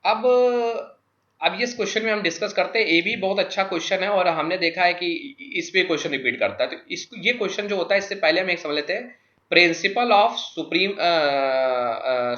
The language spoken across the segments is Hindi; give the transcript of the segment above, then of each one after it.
अब इस क्वेश्चन में हम डिस्कस करते हैं। ए भी बहुत अच्छा क्वेश्चन है और हमने देखा है कि इस पे क्वेश्चन रिपीट करता है। तो इस ये क्वेश्चन जो होता है, इससे पहले हम एक समझ लेते हैं principle of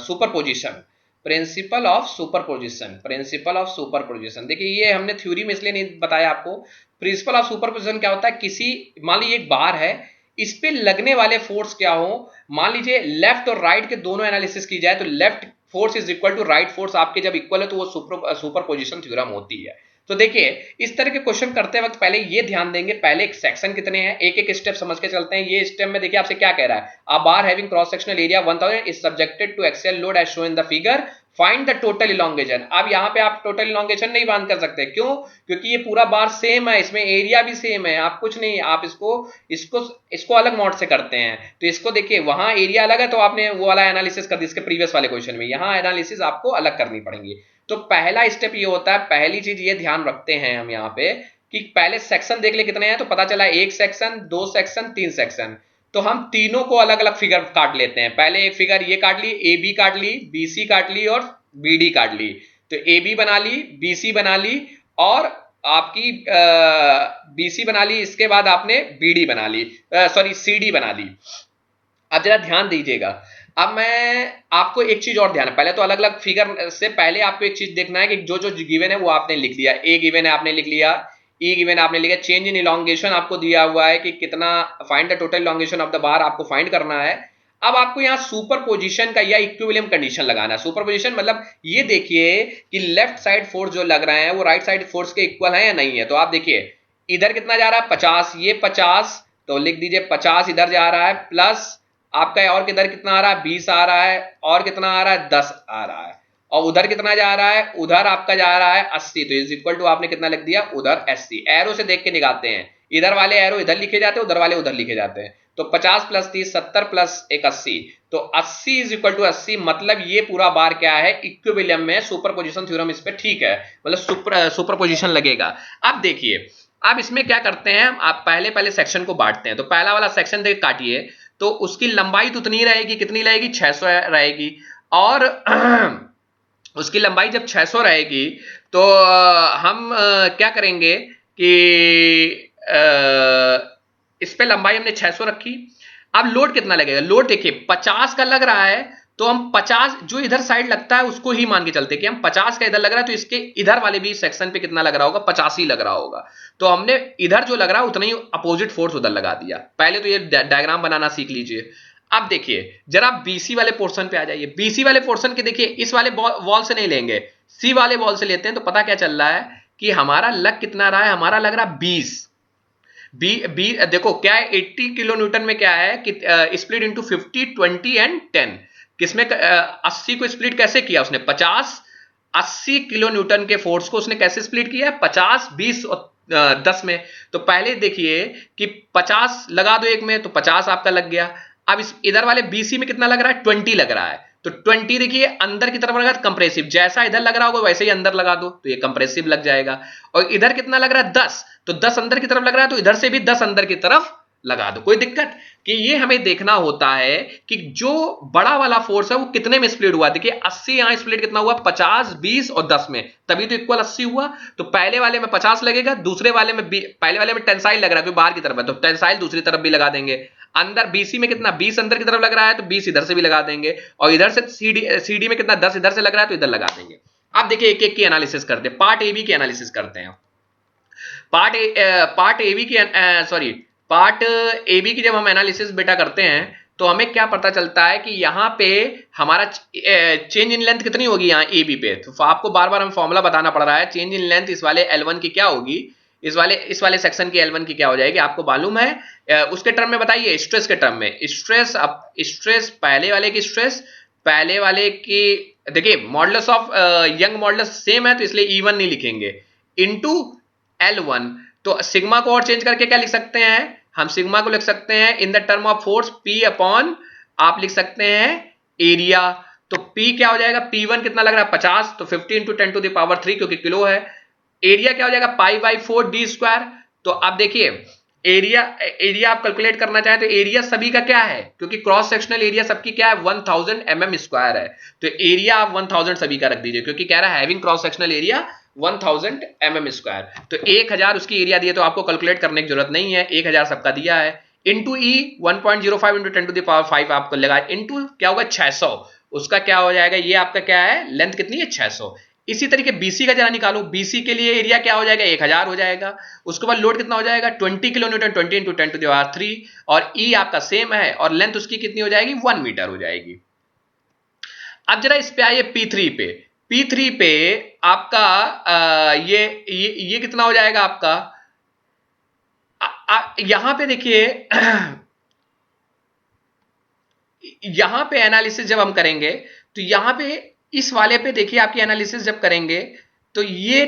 superposition. Principle of superposition, देखिए ये हमने थ्योरी में इसलिए नहीं बताया आपको। प्रिंसिपल ऑफ सुपरपोजिशन क्या होता है, किसी मान लीजिए एक बार है, इस पे लगने वाले फोर्स क्या हो। मान लीजिए लेफ्ट और राइट के दोनों एनालिसिस की जाए तो left force is equal to right force, आपके जब इक्वल है तो वो सुपरपोजिशन थ्योरम होती है। तो देखिए इस तरह के क्वेश्चन करते वक्त पहले ये ध्यान देंगे, पहले एक सेक्शन कितने हैं, एक एक स्टेप समझ के चलते हैं। ये स्टेप में देखिए आपसे क्या कह रहा है, a bar having cross sectional area 1000 is subjected to axial load as shown in the figure, find the total elongation. अब यहाँ पे आप टोटल इलोंगेशन नहीं बांध कर सकते, क्यों? क्योंकि ये पूरा बार सेम है, इसमें एरिया भी सेम है। आप कुछ नहीं, आप इसको इसको इसको अलग मोड से करते हैं। तो इसको देखिए, वहां एरिया अलग है तो आपने वो वाला एनालिसिस कर दिया इसके प्रीवियस वाले क्वेश्चन में, यहाँ एनालिसिस आपको अलग करनी पड़ेगी। तो पहला स्टेप ये होता है, पहली चीज ये ध्यान रखते हैं हम यहाँ पे कि पहले सेक्शन देख ले कितने हैं। तो पता चला एक सेक्शन, दो सेक्शन, तीन सेक्शन। तो हम तीनों को अलग अलग फिगर काट लेते हैं। पहले एक फिगर ये काट ली, ए बी काट ली, बी सी काट ली और बी डी काट ली। तो ए बी बना ली, बी सी बना ली और आपकी बी सी बना ली। इसके बाद आपने बी डी बना ली, सॉरी सी डी बना ली। अब जरा ध्यान दीजिएगा, अब मैं आपको एक चीज और ध्यान है, पहले तो अलग अलग फिगर से पहले आपको एक चीज देखना है कि जो जो गिवन है वो आपने लिख लिया। ए गिवन है आपने लिख लिया, ई गिवन आपने लिखा, चेंज इन इलोंगेशन आपको दिया हुआ है कि कितना, find the total elongation of the bar आपको फाइंड करना है। अब आपको यहाँ सुपर पोजिशन का या इक्विलिब्रियम कंडीशन लगाना है। सुपर पोजिशन मतलब ये देखिए कि लेफ्ट साइड फोर्स जो लग रहे हैं वो राइट साइड फोर्स के इक्वल है या नहीं है। तो आप देखिए इधर कितना जा रहा है 50, ये 50, तो लिख दीजिए 50 इधर जा रहा है, प्लस आपका और किधर कितना आ रहा है 20 आ रहा है, और कितना आ रहा है 10 आ रहा है, और उधर कितना जा रहा है, उधर आपका जा रहा है 80। तो इज इक्वल टू आपने कितना लिख दिया उधर 80। एरो से देख के निकालते हैं, इधर वाले एरो इधर लिखे जाते हैं, उधर वाले उधर लिखे जाते हैं। तो 50 प्लस 30 70 प्लस 1 80, तो 80 इज इक्वल टू 80। मतलब ये पूरा बार क्या है, इक्विलिब्रियम में। सुपरपोजिशन थ्योरम इस पे ठीक है, मतलब सुपरपोजिशन लगेगा। अब देखिए, अब इसमें क्या करते हैं, आप पहले पहले सेक्शन को बांटते हैं। तो पहला वाला सेक्शन देख काटिए, तो उसकी लंबाई तो उतनी रहेगी, कितनी रहेगी 600 रहेगी। और उसकी लंबाई जब 600 रहेगी तो हम क्या करेंगे कि इस पे लंबाई हमने 600 रखी। अब लोड कितना लगेगा, लोड देखिए 50 का लग रहा है, तो हम 50 जो इधर साइड लगता है उसको ही मान के चलते कि हम 50 का इधर लग रहा है तो इसके इधर वाले भी सेक्शन पे कितना लग रहा होगा, 50 ही लग रहा होगा। तो हमने इधर जो लग रहा है उतना ही अपोजिट फोर्स उधर लगा दिया। पहले तो ये डायग्राम बनाना सीख लीजिए। अब देखिए जरा बीसी वाले पोर्शन पे आ जाइए। बीसी वाले पोर्शन के देखिए, इस वाले वॉल से नहीं लेंगे, सी वाले वॉल से लेते हैं। तो पता क्या चल रहा है कि हमारा लग कितना रहा है, हमारा लग रहा है 20। देखो क्या है, 80 किलो न्यूटन में क्या है कि स्प्लिट इनटू 50 20 एंड 10। किसमें 80 को स्प्लिट कैसे किया उसने, 50 80 किलो न्यूटन के फोर्स को उसने कैसे स्प्लिट किया है, 50 20 और 10 में। तो पहले देखिए कि 50 लगा दो एक में, तो 50 आपका लग गया। अब इस इधर वाले बीसी में कितना लग रहा है, 20 लग रहा है। तो 20 देखिए अंदर की तरफ लगा, कंप्रेसिव जैसा इधर लग रहा होगा वैसे ही अंदर लगा दो, तो ये कंप्रेसिव लग जाएगा। और इधर कितना लग रहा है 10, तो 10 अंदर की तरफ लग रहा है, तो इधर से भी 10 अंदर की तरफ लगा दो, कोई दिक्कत। कि ये हमें देखना होता है कि जो बड़ा वाला फोर्स है वो कितने में स्प्लिट हुआ। देखिए 80 यहां स्प्लिट कितना हुआ, 50 20 और 10 में, तभी तो इक्वल 80 हुआ। तो पहले वाले में 50 लगेगा, दूसरे वाले में पहले वाले में टेंसाइल लग रहा है क्योंकि बाहर की तरफ है, तो टेंसाइल दूसरी तरफ भी लगा देंगे। अंदर बीसी में कितना 20 अंदर की तरफ लग रहा है, तो 20 इधर से भी लगा देंगे। और इधर से सीडी में कितना 10 इधर से लग रहा है, तो इधर लगा देंगे। अब देखिए एक एक की एनालिसिस करते हैं, पार्ट ए बी की एनालिसिस करते हैं। पार्ट ए बी की सॉरी पार्ट ए बी की जब हम एनालिसिस बेटा करते हैं तो हमें क्या पता चलता है कि यहाँ पे हमारा चेंज इन लेंथ कितनी होगी यहाँ ए बी पे। तो आपको बार बार हमें फॉर्मूला बताना पड़ रहा है। चेंज इन लेंथ इस वाले L1 की क्या होगी, इस वाले सेक्शन की L1 की क्या हो जाएगी, आपको मालूम है। उसके टर्म में बताइए, स्ट्रेस के टर्म में। स्ट्रेस पहले वाले की स्ट्रेस, पहले वाले की देखिए modulus of young modulus same है तो इसलिए E1 नहीं लिखेंगे, इनटू L1। तो सिग्मा को और चेंज करके क्या लिख सकते हैं, हम सिग्मा को लिख सकते हैं in the term of force P upon, आप लिख सकते हैं एरिया। तो P क्या हो जाएगा, P1 कितना लग रहा है 50, तो 50 इंटू 10 टू द पावर 3 क्योंकि किलो है। एरिया क्या हो जाएगा पाई बाई 4 डी स्क्वायर। तो आप देखिए एरिया एरिया आप कैलकुलेट करना चाहें तो एरिया सभी का क्या है, क्योंकि क्रॉस सेक्शनल एरिया सबकी क्या है 1000 mm² है, तो एरिया आप 1000 सभी का रख दीजिए, क्योंकि कह रहा है having cross sectional area 1000 mm²। तो 1000 उसकी एरिया दिए, तो आपको कैलकुलेट करने की जरूरत नहीं है, 1000 सबका दिया है। इंटू ई 1.05 इंटू 10⁵ आपको लगा, इंटू क्या होगा 600, उसका क्या हो जाएगा, ये आपका क्या है लेंथ कितनी है 600। इसी तरीके बीसी का जरा निकालो, बीसी के लिए एरिया क्या हो जाएगा 1000 हो जाएगा, उसके बाद लोड कितना हो जाएगा 20 किलो न्यूटन, 20 इंटू 10⁻3, और ई आपका सेम है और लेंथ उसकी कितनी हो जाएगी 1 मीटर हो जाएगी। अब जरा इस पे आइए P3 पे, P3 पे आपका ये कितना हो जाएगा आपका, यहां पे देखिए यहां पे एनालिसिस जब हम करेंगे तो यहां पे इस वाले पे देखिए आपकी एनालिसिस जब करेंगे तो ये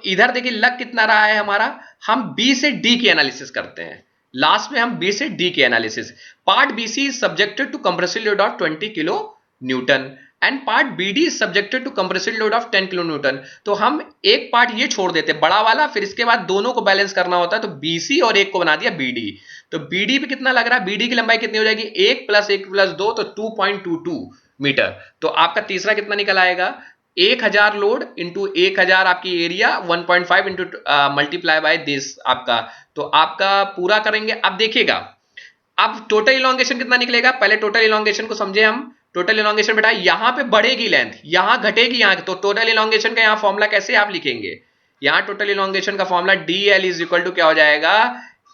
इधर देखिए लग कितना रहा है हमारा, हम बी से डी की एनालिसिस करते हैं, लास्ट में हम बी से डी की analysis. Part B C is subjected to compressive load of 20 kilo newton and part B D is subjected to compressive load of 10 kilo newton. तो हम एक पार्ट ये छोड़ देते बड़ा वाला, फिर इसके बाद दोनों को बैलेंस करना होता है, तो बी सी और एक को बना दिया बी डी। तो बी डी पे कितना लग रहा है, बी डी की लंबाई कितनी हो जाएगी 1 + 1 + 2 तो 2.22 मीटर। तो आपका तीसरा कितना निकल आएगा 1000 लोड इंटू 1000 आपकी area 1.5 into multiply by this आपका, तो आपका पूरा करेंगे। अब देखिएगा अब टोटल इलॉन्गेशन कितना निकलेगा, पहले टोटल इलॉन्गेशन को समझे हम। टोटल इलॉन्गेशन बेटा यहां पे बढ़ेगी लेंथ, यहां घटेगी यहां, तो टोटल इलॉन्गेशन का यहां फॉर्मूला कैसे आप लिखेंगे, यहां टोटल इलॉन्गेशन का formula DL is equal to क्या हो जाएगा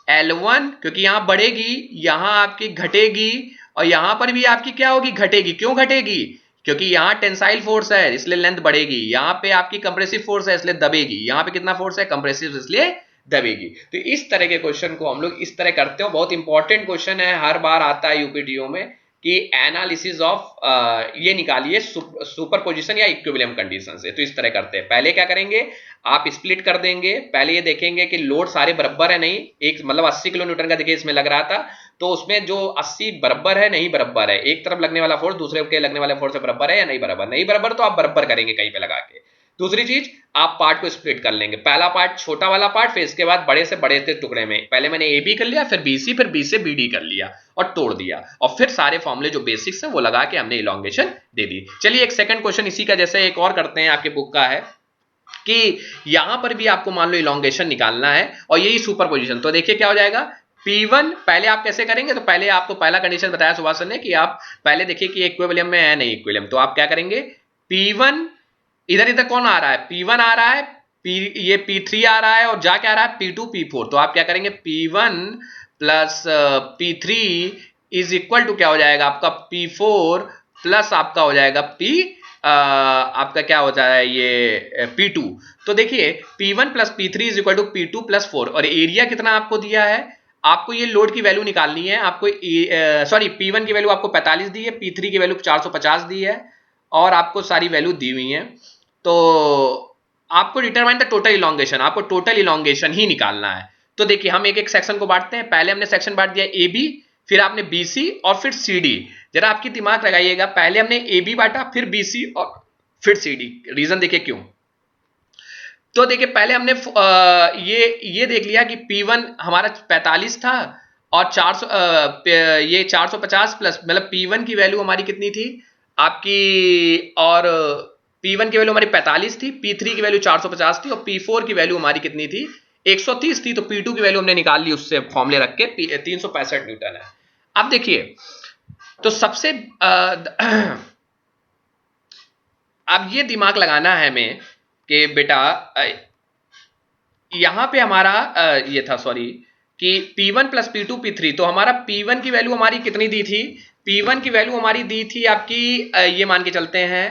L1, क्योंकि यहां बढ़ेगी यहां आपकी घटेगी और यहां पर भी आपकी क्या होगी घटेगी। क्यों घटेगी, क्योंकि यहां टेंसाइल फोर्स है इसलिए लेंथ बढ़ेगी, यहां पे आपकी कंप्रेसिव फोर्स है इसलिए दबेगी, यहां पे कितना फोर्स है कंप्रेसिव इसलिए दबेगी। तो इस तरह के क्वेश्चन को हम लोग इस तरह करते हो, बहुत इंपॉर्टेंट क्वेश्चन है, हर बार आता है यूपीटीओ में कि एनालिसिस ऑफ ये निकालिए सुपरपोजिशन या इक्विलिब्रियम कंडीशन से। तो इस तरह करते हैं, पहले क्या करेंगे आप स्प्लिट कर देंगे, पहले ये देखेंगे कि लोड सारे बराबर है नहीं, एक मतलब 80 किलो न्यूटन का देखिए इसमें लग रहा था, तो उसमें जो 80 बराबर है नहीं बराबर है, एक तरफ लगने वाला फोर्स दूसरे के लगने वाले फोर्स से बराबर है या नहीं बराबर, नहीं बराबर तो आप बराबर करेंगे कहीं पे लगा के। दूसरी चीज आप पार्ट को स्प्लिट कर लेंगे, पहला पार्ट छोटा वाला पार्ट, फिर इसके बाद बड़े से बड़े टुकड़े में, पहले मैंने ए बी कर लिया, फिर बी सी, फिर बी से बी डी कर लिया और तोड़ दिया, और फिर सारे फॉर्मूले जो बेसिक्स है वो लगा के हमने इलॉन्गेशन दे दी। चलिए एक सेकंड क्वेश्चन इसी का जैसे एक और करते हैं, आपके बुक का है कि यहां पर भी आपको मान लो इलॉन्गेशन निकालना है और यही सुपरपोजिशन। तो देखिए क्या हो जाएगा P1, पहले आप कैसे करेंगे, तो पहले आपको पहला कंडीशन बताया सुभाष सर ने कि आप पहले देखिए कि इक्विलिब्रियम में है नहीं इक्विलिब्रियम, तो आप क्या करेंगे P1 इधर इधर कौन आ रहा है P1 आ रहा है, ये P3 आ रहा है और जा क्या आ रहा है P2 P4, तो आप क्या करेंगे P1 plus P3 is equal to क्या हो जाएगा आपका P4 प्लस आपका हो जाएगा आपका क्या होता है ये P2। तो देखिए P1 plus P3 is equal to P2 plus 4, और एरिया कितना आपको दिया है, आपको ये लोड की वैल्यू निकालनी है, आपको सॉरी P1 की वैल्यू आपको 45 दी है, P3 की वैल्यू 450 दी है और आपको सारी वैल्यू दी हुई है। तो आपको डिटरमाइन द टोटल इलॉन्गेशन, आपको टोटल इलॉन्गेशन ही निकालना है। तो देखिए हम एक एक सेक्शन को बांटते हैं, पहले हमने सेक्शन बांट दिया ए बी, फिर आपने बी सी और फिर सी डी। जरा आपकी दिमाग लगाइएगा, पहले हमने ए बी बांटा, फिर बी सी और फिर सी डी, रीजन देखिए क्यों। तो देखिए पहले हमने ये देख लिया कि P1 हमारा 45 था और 400 ये 450 प्लस मतलब P1 की वैल्यू हमारी कितनी थी आपकी, और P1 की वैल्यू हमारी 45 थी, P3 की वैल्यू 450 थी और P4 की वैल्यू हमारी कितनी थी 130 थी। तो P2 की वैल्यू हमने निकाल ली उससे फॉर्मूले रख के 365 न्यूटन है। अब देखिए तो सबसे अब ये दिमाग लगाना है हमें कि बेटा यहां पे हमारा ये था सॉरी कि P1 प्लस P2 P3, तो हमारा P1 की वैल्यू हमारी कितनी दी थी, P1 की वैल्यू हमारी दी थी आपकी ये मान के चलते हैं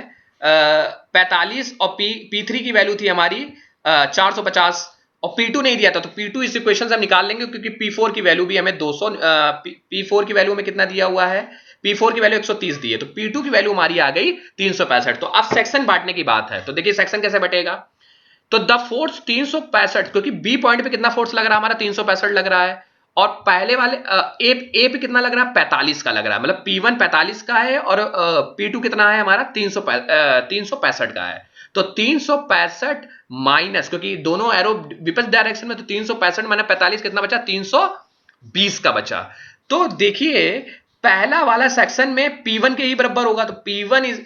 45 और P3 की वैल्यू थी हमारी 450 और P2 नहीं दिया था, तो P2 इस इक्वेशन से हम निकाल लेंगे क्योंकि P4 की वैल्यू भी हमें 200 P4 की वैल्यू में कितना दिया हुआ है, P4 की वैल्यू 130 दी है, तो P2 की वैल्यू हमारी आ गई 365। तो अब सेक्शन बांटने की बात है, तो देखिए सेक्शन कैसे बटेगा, तो द फोर्स 365, क्योंकि बी पॉइंट पे कितना फोर्स लग रहा है हमारा 365 लग रहा है, और पहले वाले ए पे कितना लग रहा है 45 का लग रहा है, मतलब P1 45 का है और P2 कितना है हमारा 365 का है। तो 365 माइनस, क्योंकि दोनों एरो विपरीत डायरेक्शन में, तो 365 माइनस 45 कितना बचा 300 20 का बचा। तो देखिए पहला वाला सेक्शन में P1 के ही बराबर होगा, तो P1